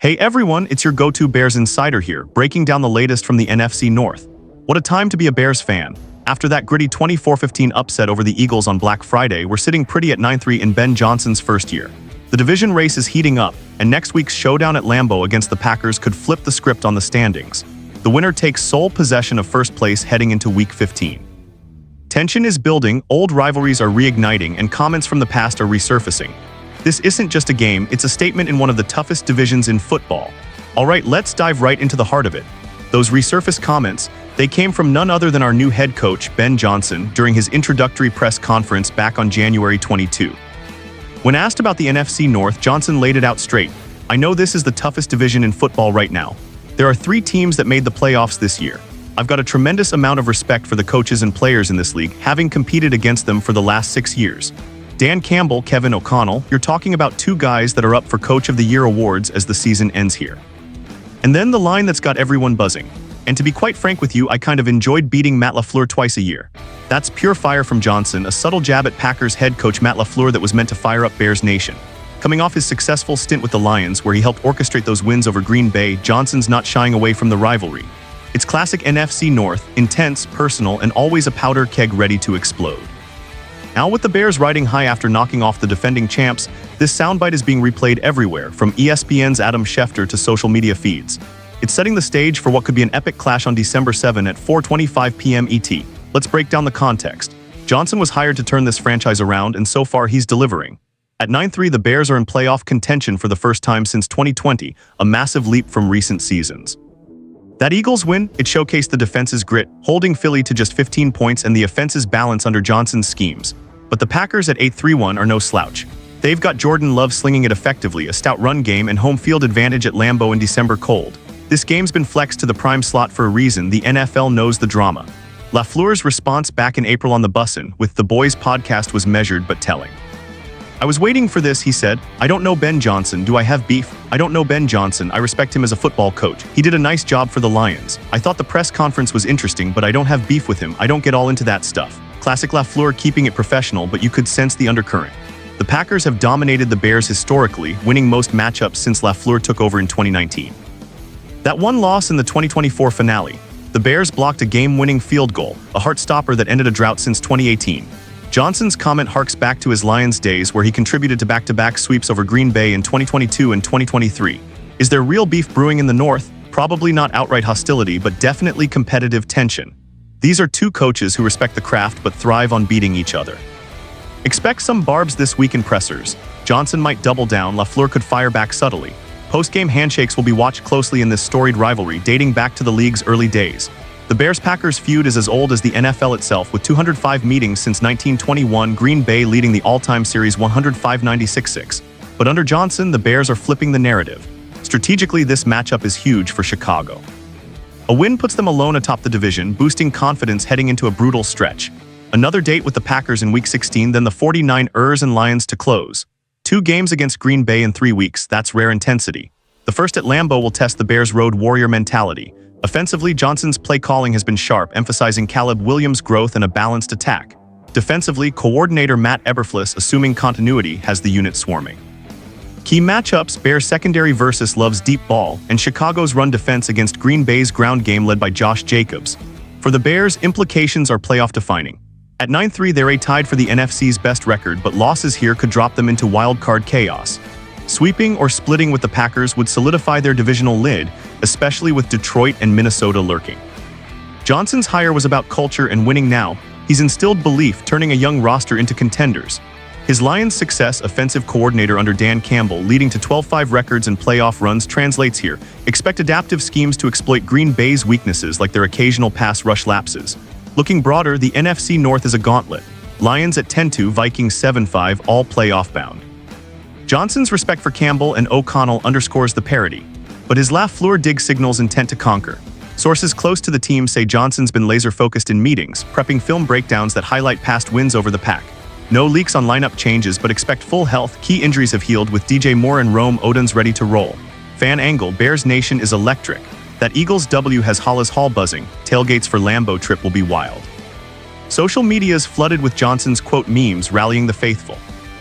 Hey everyone, it's your go-to Bears insider here, breaking down the latest from the NFC North. What a time to be a Bears fan. After that gritty 24-15 upset over the Eagles on Black Friday, we're sitting pretty at 9-3 in Ben Johnson's first year. The division race is heating up, and next week's showdown at Lambeau against the Packers could flip the script on the standings. The winner takes sole possession of first place heading into Week 15. Tension is building, old rivalries are reigniting, and comments from the past are resurfacing. This isn't just a game, it's a statement in one of the toughest divisions in football. Alright, let's dive right into the heart of it. Those resurfaced comments, they came from none other than our new head coach, Ben Johnson, during his introductory press conference back on January 22. When asked about the NFC North, Johnson laid it out straight. I know this is the toughest division in football right now. There are 3 teams that made the playoffs this year. I've got a tremendous amount of respect for the coaches and players in this league, having competed against them for the last 6 years. Dan Campbell, Kevin O'Connell, you're talking about 2 guys that are up for Coach of the Year awards as the season ends here. And then the line that's got everyone buzzing. And to be quite frank with you, I kind of enjoyed beating Matt LaFleur twice a year. That's pure fire from Johnson, a subtle jab at Packers head coach Matt LaFleur that was meant to fire up Bears Nation. Coming off his successful stint with the Lions, where he helped orchestrate those wins over Green Bay, Johnson's not shying away from the rivalry. It's classic NFC North, intense, personal, and always a powder keg ready to explode. Now with the Bears riding high after knocking off the defending champs, this soundbite is being replayed everywhere, from ESPN's Adam Schefter to social media feeds. It's setting the stage for what could be an epic clash on December 7 at 4:25 p.m. ET. Let's break down the context. Johnson was hired to turn this franchise around, and so far he's delivering. At 9-3, the Bears are in playoff contention for the first time since 2020, a massive leap from recent seasons. That Eagles win, it showcased the defense's grit, holding Philly to just 15 points and the offense's balance under Johnson's schemes. But the Packers at 8-3-1 are no slouch. They've got Jordan Love slinging it effectively, a stout run game, and home field advantage at Lambeau in December cold. This game's been flexed to the prime slot for a reason. The NFL knows the drama. LaFleur's response back in April on the Bussin' with the Boys podcast was measured but telling. I was waiting for this, he said. I don't know Ben Johnson. Do I have beef? I don't know Ben Johnson. I respect him as a football coach. He did a nice job for the Lions. I thought the press conference was interesting, but I don't have beef with him. I don't get all into that stuff. Classic LaFleur keeping it professional, but you could sense the undercurrent. The Packers have dominated the Bears historically, winning most matchups since LaFleur took over in 2019. That one loss in the 2024 finale, the Bears blocked a game-winning field goal, a heart-stopper that ended a drought since 2018. Johnson's comment harks back to his Lions days where he contributed to back-to-back sweeps over Green Bay in 2022 and 2023. Is there real beef brewing in the North? Probably not outright hostility, but definitely competitive tension. These are 2 coaches who respect the craft but thrive on beating each other. Expect some barbs this week in pressers. Johnson might double down, LaFleur could fire back subtly. Post-game handshakes will be watched closely in this storied rivalry dating back to the league's early days. The Bears-Packers feud is as old as the NFL itself, with 205 meetings since 1921, Green Bay leading the all-time series 105-96. But under Johnson, the Bears are flipping the narrative. Strategically, this matchup is huge for Chicago. A win puts them alone atop the division, boosting confidence heading into a brutal stretch. Another date with the Packers in Week 16, then the 49ers and Lions to close. 2 games against Green Bay in 3 weeks, that's rare intensity. The first at Lambeau will test the Bears' road warrior mentality. Offensively, Johnson's play calling has been sharp, emphasizing Caleb Williams' growth and a balanced attack. Defensively, coordinator Matt Eberflus, assuming continuity, has the unit swarming. Key matchups: Bears secondary versus Love's deep ball, and Chicago's run defense against Green Bay's ground game led by Josh Jacobs. For the Bears, implications are playoff-defining. At 9-3, they're tied for the NFC's best record, but losses here could drop them into wild-card chaos. Sweeping or splitting with the Packers would solidify their divisional lid, especially with Detroit and Minnesota lurking. Johnson's hire was about culture and winning now. He's instilled belief, turning a young roster into contenders. His Lions' success, offensive coordinator under Dan Campbell, leading to 12-5 records and playoff runs, translates here. Expect adaptive schemes to exploit Green Bay's weaknesses like their occasional pass rush lapses. Looking broader, the NFC North is a gauntlet. Lions at 10-2, Vikings 7-5, all playoff bound. Johnson's respect for Campbell and O'Connell underscores the parity, but his LaFleur dig signals intent to conquer. Sources close to the team say Johnson's been laser-focused in meetings, prepping film breakdowns that highlight past wins over the Pack. No leaks on lineup changes, but expect full health. Key injuries have healed with DJ Moore and Rome Odin's ready to roll. Fan angle, Bears Nation is electric. That Eagles W has Hollis Hall buzzing. Tailgates for Lambeau trip will be wild. Social media is flooded with Johnson's quote memes rallying the faithful.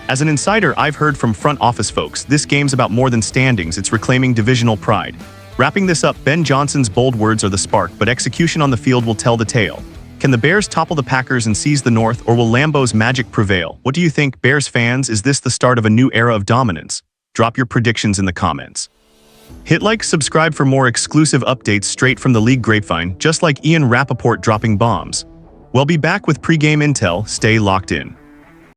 As an insider, I've heard from front office folks, this game's about more than standings, it's reclaiming divisional pride. Wrapping this up, Ben Johnson's bold words are the spark, but execution on the field will tell the tale. Can the Bears topple the Packers and seize the North, or will Lambeau's magic prevail? What do you think, Bears fans? Is this the start of a new era of dominance? Drop your predictions in the comments. Hit like, subscribe for more exclusive updates straight from the league grapevine, just like Ian Rappaport dropping bombs. We'll be back with pre-game intel. Stay locked in.